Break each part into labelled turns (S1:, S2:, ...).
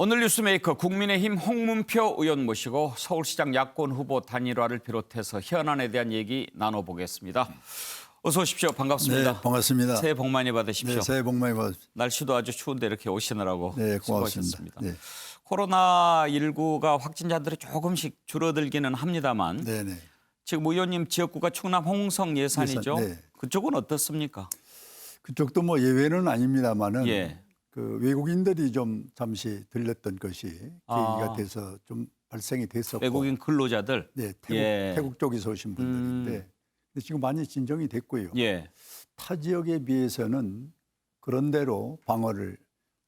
S1: 오늘 뉴스메이커 국민의힘 홍문표 의원 모시고 서울시장 야권 후보 단일화를 비롯해서 현안에 대한 얘기 나눠보겠습니다. 어서 오십시오. 반갑습니다.
S2: 네, 반갑습니다.
S1: 새해 복 많이 받으십시오.
S2: 네, 새해 복 많이 받으십시오.
S1: 날씨도 아주 추운데 이렇게 오시느라고
S2: 네,
S1: 수고하셨습니다.
S2: 고맙습니다. 네.
S1: 코로나19가 확진자들이 조금씩 줄어들기는 합니다만
S2: 네, 네.
S1: 지금 의원님 지역구가 충남 홍성 예산이죠.
S2: 네.
S1: 그쪽은 어떻습니까?
S2: 그쪽도 뭐 예외는 아닙니다만은
S1: 예.
S2: 그 외국인들이 좀 잠시 들렸던 것이 계기가
S1: 아.
S2: 돼서 좀 발생이 됐었고,
S1: 외국인 근로자들.
S2: 네,
S1: 예.
S2: 태국 쪽에서 오신 분들인데 근데 지금 많이 진정이 됐고요.
S1: 예.
S2: 타 지역에 비해서는 그런대로 방어를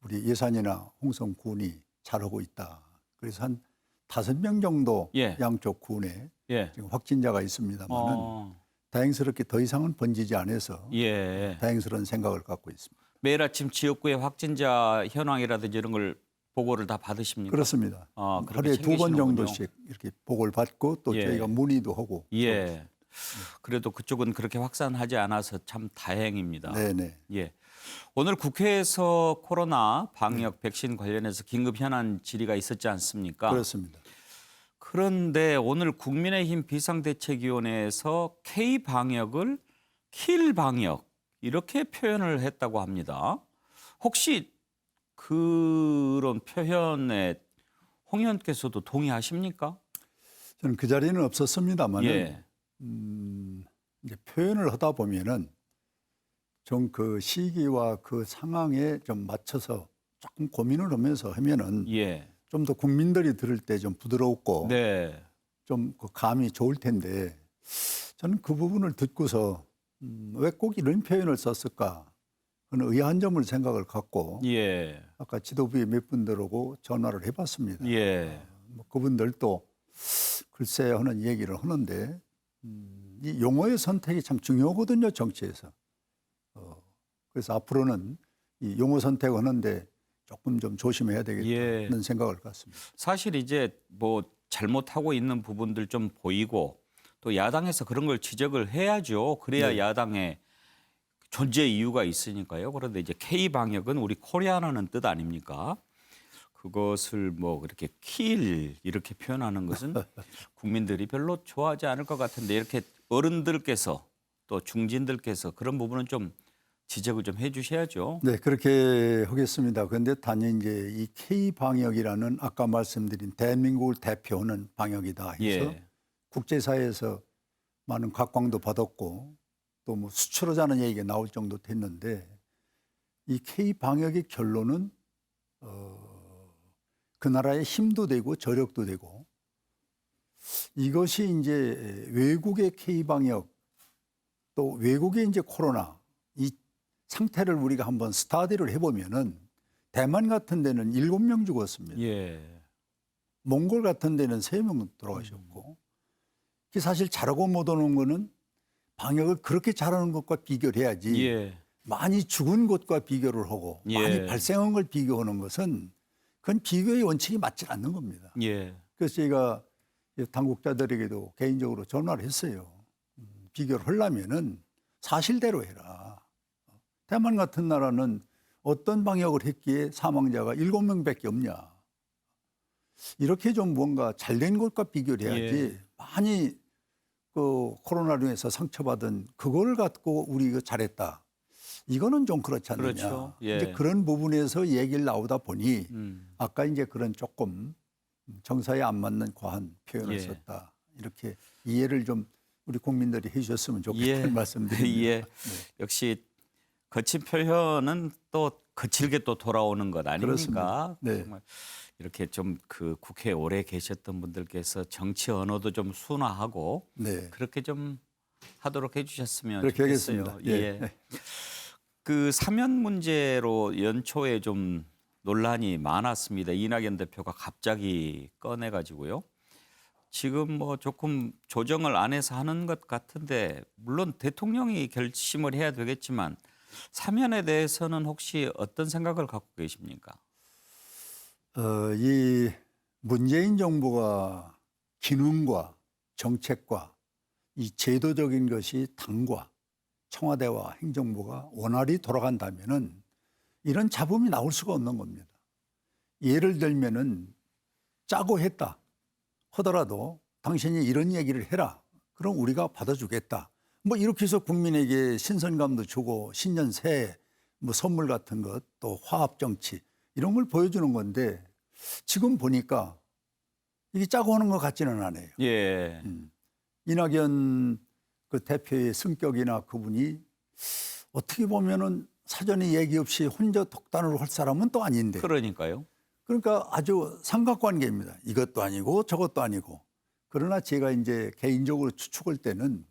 S2: 우리 예산이나 홍성군이 잘하고 있다. 그래서 한 5명 정도
S1: 예.
S2: 양쪽 군에
S1: 예.
S2: 지금 확진자가 있습니다만은 다행스럽게 더 이상은 번지지 않아서
S1: 예.
S2: 다행스러운 생각을 갖고 있습니다.
S1: 매일 아침 지역구의 확진자 현황이라든지 이런 걸 보고를 다 받으십니까?
S2: 그렇습니다.
S1: 아, 그렇게
S2: 하루에 2번
S1: 챙기시는군요.
S2: 정도씩 이렇게 보고를 받고 또
S1: 예.
S2: 저희가 문의도 하고.
S1: 예. 그래도 그쪽은 그렇게 확산하지 않아서 참 다행입니다.
S2: 네네.
S1: 예. 오늘 국회에서 코로나 방역 백신 관련해서 긴급 현안 질의가 있었지 않습니까?
S2: 그렇습니다.
S1: 그런데 오늘 국민의힘 비상대책위원회에서 K방역을 킬방역 이렇게 표현을 했다고 합니다. 혹시 그런 표현에 홍 의원께서도 동의하십니까?
S2: 저는 그 자리는 없었습니다만
S1: 예.
S2: 이제 표현을 하다 보면은 좀 그 시기와 그 상황에 좀 맞춰서 조금 고민을 하면서 하면은
S1: 예.
S2: 좀 더 국민들이 들을 때 좀 부드럽고
S1: 네.
S2: 좀 그 감이 좋을 텐데 저는 그 부분을 듣고서 왜 꼭 이런 표현을 썼을까 하는 의아한 점을 생각을 갖고
S1: 예.
S2: 아까 지도부의 몇 분들하고 전화를 해봤습니다.
S1: 예.
S2: 뭐 그분들도 글쎄 하는 얘기를 하는데 이 용어의 선택이 참 중요하거든요, 정치에서. 그래서 앞으로는 이 용어 선택하는데 조금 좀 조심해야 되겠다는
S1: 예.
S2: 생각을 갖습니다.
S1: 사실 이제 뭐 잘못하고 있는 부분들 좀 보이고 또 야당에서 그런 걸 지적을 해야죠. 그래야
S2: 네.
S1: 야당의 존재 이유가 있으니까요. 그런데 이제 K방역은 우리 코리아라는 뜻 아닙니까? 그것을 뭐 그렇게 킬 이렇게 표현하는 것은 국민들이 별로 좋아하지 않을 것 같은데 이렇게 어른들께서 또 중진들께서 그런 부분은 좀 지적을 좀 해주셔야죠.
S2: 네, 그렇게 하겠습니다. 그런데 단지 이제 이 K 방역이라는 아까 말씀드린 대한민국을 대표하는 방역이다 해서
S1: 예.
S2: 국제사회에서 많은 각광도 받았고 또 뭐 수출하자는 얘기가 나올 정도 됐는데 이 K 방역의 결론은 그 나라의 힘도 되고 저력도 되고 이것이 이제 외국의 K 방역 또 외국의 이제 코로나 이 상태를 우리가 한번 스타디를 해보면은 대만 같은 데는 7명 죽었습니다.
S1: 예.
S2: 몽골 같은 데는 3명 돌아가셨고 그게 사실 잘하고 못하는 거는 방역을 그렇게 잘하는 것과 비교를 해야지
S1: 예.
S2: 많이 죽은 것과 비교를 하고
S1: 예.
S2: 많이 발생한 걸 비교하는 것은 그건 비교의 원칙이 맞지 않는 겁니다.
S1: 예.
S2: 그래서 제가 당국자들에게도 개인적으로 전화를 했어요. 비교를 하려면은 사실대로 해라. 대만 같은 나라는 어떤 방역을 했기에 사망자가 7명밖에 없냐. 이렇게 좀 뭔가 잘된 것과 비교를 해야지
S1: 예.
S2: 많이 그 코로나로 인해서 상처받은 그걸 갖고 우리 이거 잘했다. 이거는 좀 그렇지 않느냐.
S1: 그렇죠. 예.
S2: 이제 그런 부분에서 얘기를 나오다 보니 아까 이제 그런 조금 정서에 안 맞는 과한 표현을
S1: 예.
S2: 썼다. 이렇게 이해를 좀 우리 국민들이 해 주셨으면 좋겠다는
S1: 예.
S2: 말씀드립니다.
S1: 예. 역시 거친 표현은 또 거칠게 또 돌아오는 것 아닙니까?
S2: 그렇습니다. 네.
S1: 정말 이렇게 좀 그 국회에 오래 계셨던 분들께서 정치 언어도 좀 순화하고
S2: 네.
S1: 그렇게 좀 하도록 해주셨으면
S2: 그렇게
S1: 좋겠어요.
S2: 하겠습니다.
S1: 예. 그 사면 문제로 연초에 좀 논란이 많았습니다. 이낙연 대표가 갑자기 꺼내가지고요. 지금 뭐 조금 조정을 안 해서 하는 것 같은데 물론 대통령이 결심을 해야 되겠지만 사면에 대해서는 혹시 어떤 생각을 갖고 계십니까?
S2: 이 문재인 정부가 기능과 정책과 이 제도적인 것이 당과 청와대와 행정부가 원활히 돌아간다면은 이런 잡음이 나올 수가 없는 겁니다. 예를 들면은 짜고 했다 하더라도 당신이 이런 얘기를 해라. 그럼 우리가 받아주겠다. 뭐 이렇게 해서 국민에게 신선감도 주고 신년 새해 뭐 선물 같은 것 또 화합 정치 이런 걸 보여주는 건데 지금 보니까 이게 짜고 하는 것 같지는 않아요.
S1: 예.
S2: 이낙연 그 대표의 성격이나 그분이 어떻게 보면은 사전에 얘기 없이 혼자 독단으로 할 사람은 또 아닌데.
S1: 그러니까요.
S2: 그러니까 아주 삼각관계입니다. 이것도 아니고 저것도 아니고. 그러나 제가 이제 개인적으로 추측할 때는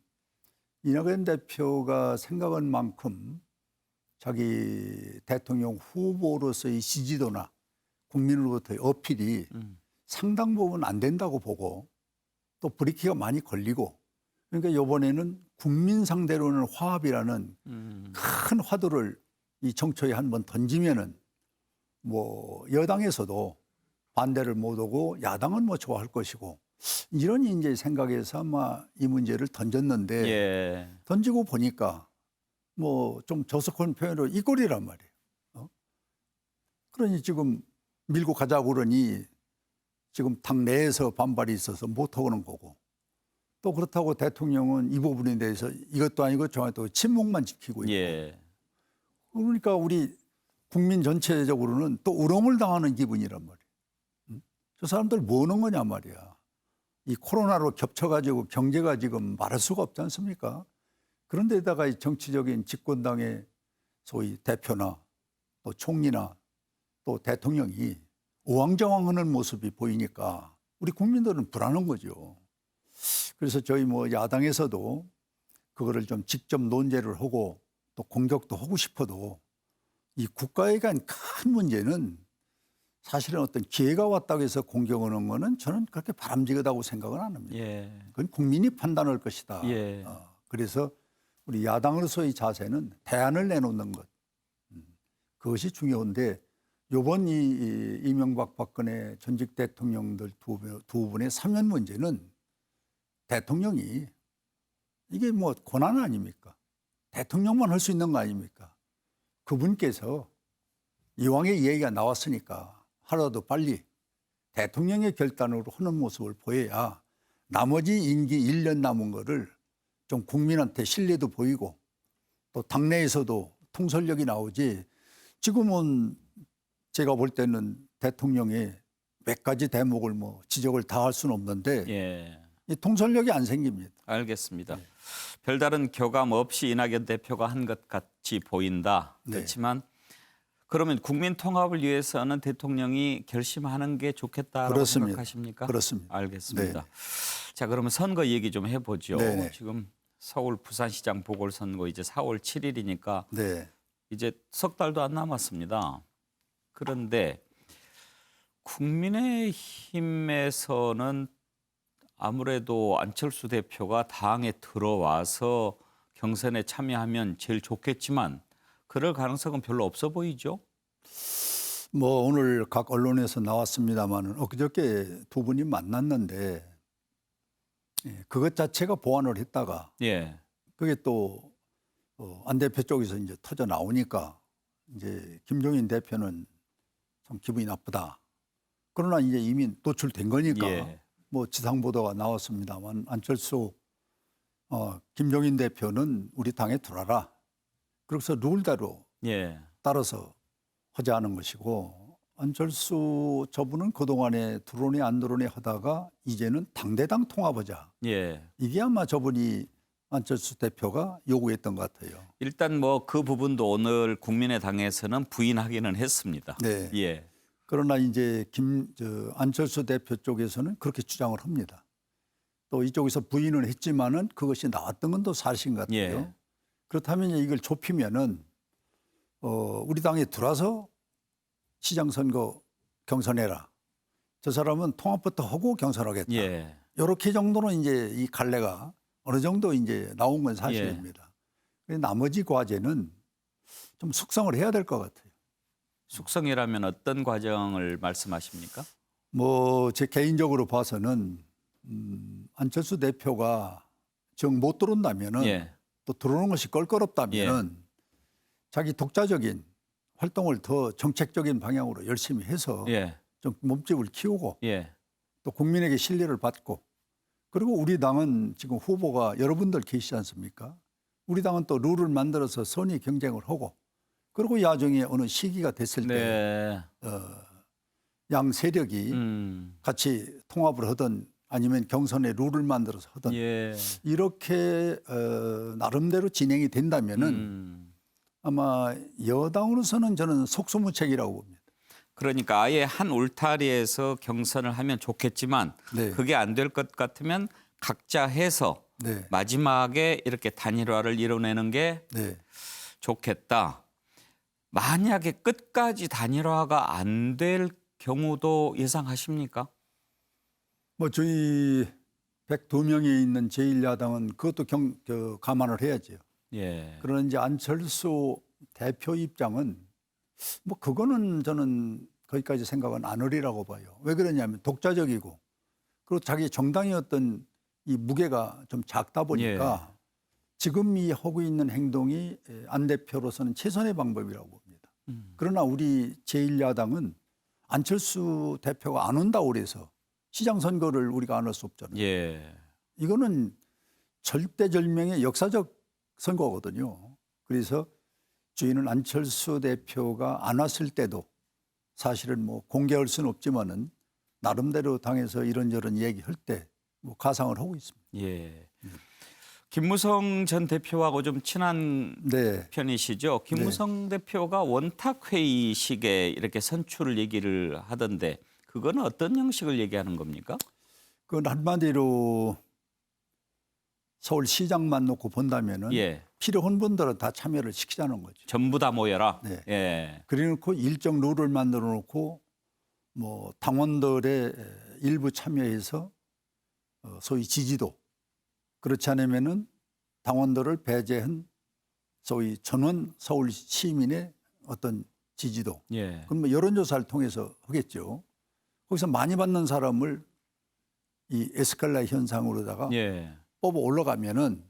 S2: 이낙연 대표가 생각한 만큼 자기 대통령 후보로서의 지지도나 국민으로부터의 어필이 상당 부분 안 된다고 보고 또 브레이크가 많이 걸리고 그러니까 이번에는 국민 상대로는 화합이라는 큰 화두를 이 정초에 한번 던지면은 뭐 여당에서도 반대를 못 오고 야당은 뭐 좋아할 것이고 이런 이제 생각에서 아마 이 문제를 던졌는데
S1: 예.
S2: 던지고 보니까 뭐 좀 저속한 표현으로 이 꼴이란 말이에요. 그러니 지금 밀고 가자고 그러니 지금 당 내에서 반발이 있어서 못하고는 거고 또 그렇다고 대통령은 이 부분에 대해서 이것도 아니고 저것도 침묵만 지키고 있고
S1: 예.
S2: 그러니까 우리 국민 전체적으로는 또 우롱을 당하는 기분이란 말이에요. 저 사람들 뭐 하는 거냐 말이야. 이 코로나로 겹쳐가지고 경제가 지금 말할 수가 없지 않습니까? 그런데다가 이 정치적인 집권당의 소위 대표나 또 총리나 또 대통령이 우왕좌왕하는 모습이 보이니까 우리 국민들은 불안한 거죠. 그래서 저희 뭐 야당에서도 그거를 좀 직접 논제를 하고 또 공격도 하고 싶어도 이 국가에 대한 큰 문제는 사실은 어떤 기회가 왔다고 해서 공격하는 거는 저는 그렇게 바람직하다고 생각은 안 합니다.
S1: 예.
S2: 그건 국민이 판단할 것이다.
S1: 예.
S2: 그래서 우리 야당으로서의 자세는 대안을 내놓는 것. 그것이 중요한데 이번 이 이명박 박근혜 전직 대통령들 두 분의 사면 문제는 대통령이 이게 뭐 고난 아닙니까? 대통령만 할 수 있는 거 아닙니까? 그분께서 이왕의 얘기가 나왔으니까 하루라도 빨리 대통령의 결단으로 하는 모습을 보여야 나머지 임기 1년 남은 거를 좀 국민한테 신뢰도 보이고 또 당내에서도 통솔력이 나오지 지금은 제가 볼 때는 대통령의 몇 가지 대목을 뭐 지적을 다 할 수는 없는데
S1: 예.
S2: 이 통솔력이 안 생깁니다.
S1: 알겠습니다. 별다른 교감 없이 이낙연 대표가 한 것 같이 보인다.
S2: 네.
S1: 그렇지만 그러면 국민 통합을 위해서는 대통령이 결심하는 게 좋겠다라고
S2: 그렇습니다.
S1: 생각하십니까?
S2: 그렇습니다.
S1: 알겠습니다.
S2: 네.
S1: 자, 그러면 선거 얘기 좀 해보죠.
S2: 네네.
S1: 지금 서울 부산시장 보궐선거 이제 4월 7일이니까
S2: 네.
S1: 이제 석 달도 안 남았습니다. 그런데 국민의힘에서는 아무래도 안철수 대표가 당에 들어와서 경선에 참여하면 제일 좋겠지만 그럴 가능성은 별로 없어 보이죠?
S2: 뭐 오늘 각 언론에서 나왔습니다만 엊그저께 두 분이 만났는데 그것 자체가 보완을 했다가
S1: 예.
S2: 그게 또 안 대표 쪽에서 이제 터져 나오니까 이제 김종인 대표는 좀 기분이 나쁘다. 그러나 이제 이미 노출된 거니까
S1: 예.
S2: 뭐 지상 보도가 나왔습니다만 안철수 김종인 대표는 우리 당에 들어라. 그래서 룰대로
S1: 예.
S2: 따라서 하자는 것이고 안철수 저분은 그동안에 들어오니 안 들어오니 하다가 이제는 당대당 통합하자.
S1: 예.
S2: 이게 아마 저분이 안철수 대표가 요구했던 것 같아요.
S1: 일단 뭐 그 부분도 오늘 국민의당에서는 부인하기는 했습니다.
S2: 네.
S1: 예.
S2: 그러나 이제 안철수 대표 쪽에서는 그렇게 주장을 합니다. 또 이쪽에서 부인을 했지만은 그것이 나왔던 건 또 사실인 것 같아요.
S1: 예.
S2: 그렇다면 이걸 좁히면은 우리 당에 들어와서 시장 선거 경선해라. 저 사람은 통합부터 하고 경선하겠다.
S1: 예.
S2: 이렇게 정도는 이제 이 갈래가 어느 정도 이제 나온 건 사실입니다. 그런데 나머지 과제는 좀 숙성을 해야 될 것 같아요.
S1: 숙성이라면 어떤 과정을 말씀하십니까?
S2: 뭐 제 개인적으로 봐서는 안철수 대표가 정 못 들어온다면은
S1: 예.
S2: 또 들어오는 것이 껄끄럽다면은 자기 독자적인 활동을 더 정책적인 방향으로 열심히 해서
S1: 예.
S2: 좀 몸집을 키우고
S1: 예.
S2: 또 국민에게 신뢰를 받고 그리고 우리 당은 지금 후보가 여러분들 계시지 않습니까? 우리 당은 또 룰을 만들어서 선의 경쟁을 하고 그리고 야정에 어느 시기가 됐을 때
S1: 네.
S2: 양 세력이 같이 통합을 하든 아니면 경선에 룰을 만들어서 하든
S1: 예.
S2: 이렇게 나름대로 진행이 된다면은 아마 여당으로서는 저는 속수무책이라고 봅니다.
S1: 그러니까 아예 한 울타리에서 경선을 하면 좋겠지만
S2: 네.
S1: 그게 안 될 것 같으면 각자 해서
S2: 네.
S1: 마지막에 이렇게 단일화를 이뤄내는 게
S2: 네.
S1: 좋겠다. 만약에 끝까지 단일화가 안 될 경우도 예상하십니까?
S2: 뭐 저희 102명이 있는 제1야당은 그것도 감안을 해야죠.
S1: 예.
S2: 그러나 이제 안철수 대표 입장은 뭐 그거는 저는 거기까지 생각은 안 하리라고 봐요. 왜 그러냐면 독자적이고 그리고 자기 정당의 어떤 이 무게가 좀 작다 보니까 지금 이 하고 있는 행동이 안 대표로서는 최선의 방법이라고 봅니다. 그러나 우리 제1야당은 안철수 대표가 안 온다고 그래서 시장 선거를 우리가 안 할 수 없잖아요.
S1: 예.
S2: 이거는 절대절명의 역사적 선거거든요. 그래서 저희는 안철수 대표가 안 왔을 때도 사실은 뭐 공개할 수는 없지만은 나름대로 당에서 이런저런 얘기할 때 뭐 가상을 하고 있습니다.
S1: 예. 김무성 전 대표하고 좀 친한
S2: 네.
S1: 편이시죠? 김무성 대표가 원탁 회의식에 이렇게 선출 얘기를 하던데 그거는 어떤 형식을 얘기하는 겁니까?
S2: 그건 한마디로 서울시장만 놓고 본다면은
S1: 예.
S2: 필요한 분들은 다 참여를 시키자는 거죠.
S1: 전부 다 모여라.
S2: 네.
S1: 예.
S2: 그래놓고 일정 룰을 만들어 놓고 뭐 당원들의 일부 참여해서 소위 지지도 그렇지 않으면은 당원들을 배제한 소위 전원 서울 시민의 어떤 지지도
S1: 예.
S2: 그럼 뭐 여론조사를 통해서 하겠죠. 거기서 많이 받는 사람을 이 에스칼라 현상으로다가
S1: 예.
S2: 뽑아 올라가면은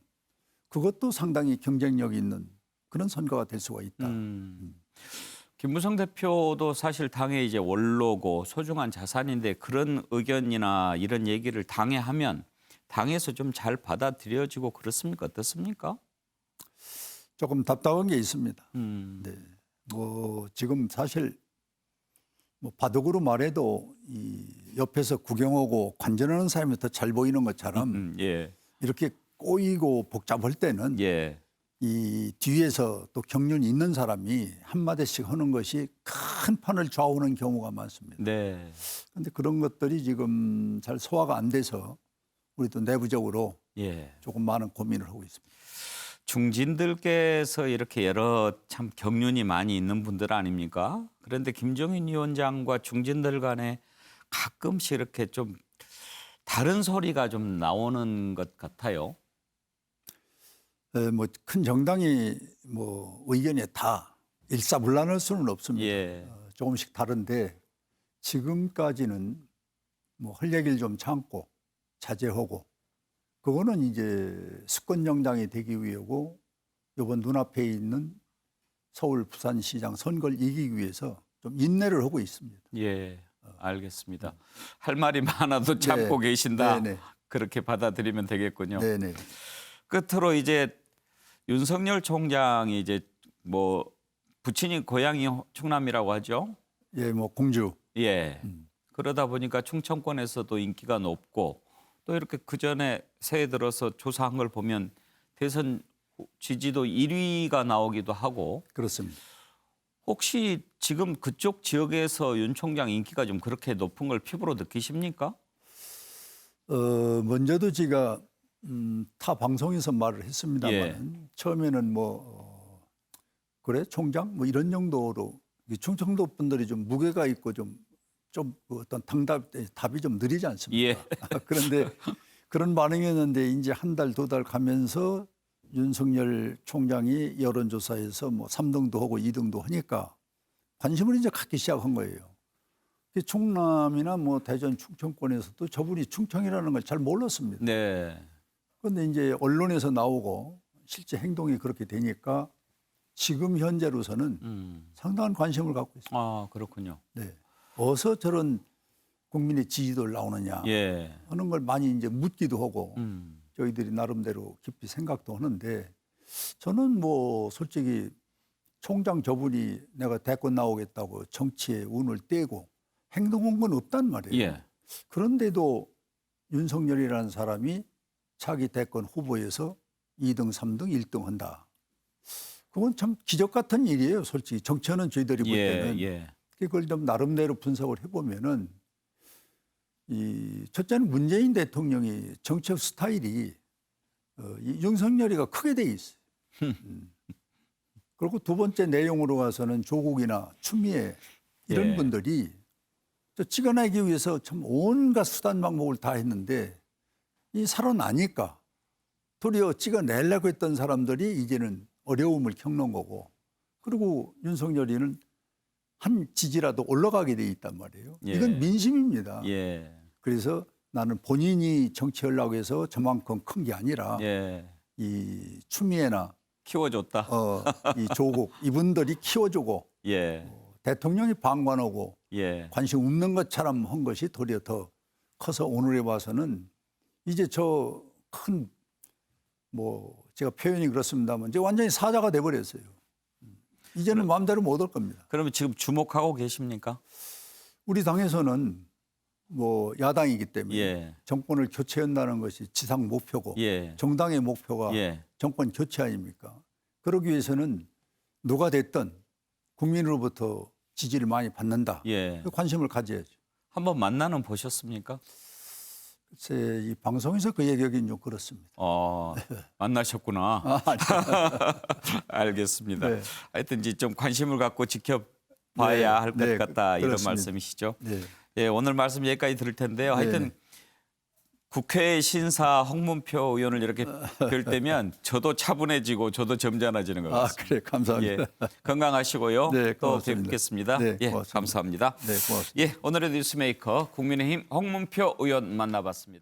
S2: 그것도 상당히 경쟁력 있는 그런 선거가 될 수가 있다.
S1: 김무성 대표도 사실 당의 이제 원로고 소중한 자산인데 그런 의견이나 이런 얘기를 당에 하면 당에서 좀 잘 받아들여지고 그렇습니까? 어떻습니까?
S2: 조금 답답한 게 있습니다. 네. 뭐 지금 사실 뭐 바둑으로 말해도 이 옆에서 구경하고 관전하는 사람이 더 잘 보이는 것처럼
S1: 예.
S2: 이렇게 꼬이고 복잡할 때는
S1: 예.
S2: 이 뒤에서 또 경륜이 있는 사람이 한마디씩 하는 것이 큰 판을 좌우하는 경우가 많습니다.
S1: 네.
S2: 그런데 그런 것들이 지금 잘 소화가 안 돼서 우리도 내부적으로
S1: 예.
S2: 조금 많은 고민을 하고 있습니다.
S1: 중진들께서 이렇게 여러 참 경륜이 많이 있는 분들 아닙니까? 그런데 김종인 위원장과 중진들 간에 가끔씩 이렇게 좀 다른 소리가 좀 나오는 것 같아요.
S2: 뭐 큰 정당이 뭐 의견이 다 일사불란할 수는 없습니다.
S1: 예.
S2: 조금씩 다른데 지금까지는 뭐 할 얘기를 좀 참고 자제하고 그거는 이제 수권 정당이 되기 위해고 이번 눈앞에 있는 서울 부산시장 선거를 이기기 위해서 좀 인내를 하고 있습니다.
S1: 예. 알겠습니다. 할 말이 많아도 참고 계신다.
S2: 네네.
S1: 그렇게 받아들이면 되겠군요.
S2: 네네.
S1: 끝으로 이제 윤석열 총장이 이제 뭐 부친이 고향이 충남이라고 하죠.
S2: 예, 뭐 공주.
S1: 예. 그러다 보니까 충청권에서도 인기가 높고 또 이렇게 그 전에 새해 들어서 조사한 걸 보면 대선 지지도 1위가 나오기도 하고
S2: 그렇습니다.
S1: 혹시 지금 그쪽 지역에서 윤 총장 인기가 좀 그렇게 높은 걸 피부로 느끼십니까?
S2: 먼저도 제가 타 방송에서 말을 했습니다만
S1: 예.
S2: 처음에는 그래 총장 뭐 이런 정도로 충청도 분들이 좀 무게가 있고 좀 어떤 답이 좀 느리지 않습니까?
S1: 예.
S2: 그런데 그런 반응이었는데 이제 한 달, 두 달 가면서 윤석열 총장이 여론조사에서 뭐 3등도 하고 2등도 하니까 관심을 이제 갖기 시작한 거예요. 충남이나 뭐 대전 충청권에서도 저분이 충청이라는 걸 잘 몰랐습니다.
S1: 네.
S2: 그런데 이제 언론에서 나오고 실제 행동이 그렇게 되니까 지금 현재로서는 상당한 관심을 갖고 있습니다.
S1: 아, 그렇군요.
S2: 네. 어서 저런 국민의 지지도를 나오느냐
S1: 예.
S2: 하는 걸 많이 이제 묻기도 하고
S1: 음.
S2: 저희들이 나름대로 깊이 생각도 하는데 저는 뭐 솔직히 총장 저분이 내가 대권 나오겠다고 정치에 운을 떼고 행동한 건 없단 말이에요.
S1: 예.
S2: 그런데도 윤석열이라는 사람이 차기 대권 후보에서 2등, 3등, 1등 한다. 그건 참 기적 같은 일이에요. 솔직히 정치하는 저희들이 볼
S1: 예.
S2: 때는.
S1: 예.
S2: 그걸 좀 나름대로 분석을 해보면은 이 첫째는 문재인 대통령이 정책 스타일이 이 윤석열이가 크게 돼 있어요. 그리고 두 번째 내용으로 가서는 조국이나 추미애 이런
S1: 예.
S2: 분들이 저 찍어내기 위해서 참 온갖 수단 방법을 다 했는데 이 살아나니까 도리어 찍어내려고 했던 사람들이 이제는 어려움을 겪는 거고 그리고 윤석열이는 한 지지라도 올라가게 돼 있단 말이에요.
S1: 예.
S2: 이건 민심입니다.
S1: 예.
S2: 그래서 나는 본인이 정치하려고 해서 저만큼 큰 게 아니라
S1: 예.
S2: 이 추미애나
S1: 키워줬다.
S2: 이 조국 이분들이 키워주고
S1: 예.
S2: 대통령이 방관하고
S1: 예.
S2: 관심 없는 것처럼 한 것이 도리어 더 커서 오늘에 와서는 이제 저 큰 뭐 제가 표현이 그렇습니다만 이제 완전히 사자가 돼버렸어요. 이제는 마음대로 못 올 겁니다.
S1: 그러면 지금 주목하고 계십니까?
S2: 우리 당에서는 뭐 야당이기 때문에
S1: 예.
S2: 정권을 교체한다는 것이 지상 목표고
S1: 예.
S2: 정당의 목표가
S1: 예.
S2: 정권 교체 아닙니까? 그러기 위해서는 누가 됐든 국민으로부터 지지를 많이 받는다.
S1: 예.
S2: 관심을 가져야죠.
S1: 한번 만나는 보셨습니까?
S2: 글쎄 이 방송에서 그 얘기하기는 좀 그렇습니다.
S1: 만나셨구나. 알겠습니다.
S2: 네.
S1: 하여튼 이제 좀 관심을 갖고 지켜봐야
S2: 네.
S1: 할 것
S2: 네,
S1: 같다 이런
S2: 그렇습니다.
S1: 말씀이시죠.
S2: 네.
S1: 예, 오늘 말씀 여기까지 들을 텐데요. 하여튼 국회 신사 홍문표 의원을 이렇게 뵐 때면 저도 차분해지고 저도 점잖아지는 것 같습니다.
S2: 그래 감사합니다.
S1: 예, 건강하시고요.
S2: 네,
S1: 또
S2: 고맙습니다.
S1: 뵙겠습니다.
S2: 네,
S1: 예,
S2: 고맙습니다.
S1: 감사합니다.
S2: 네, 고맙습니다.
S1: 예, 오늘의 뉴스메이커 국민의힘 홍문표 의원 만나봤습니다.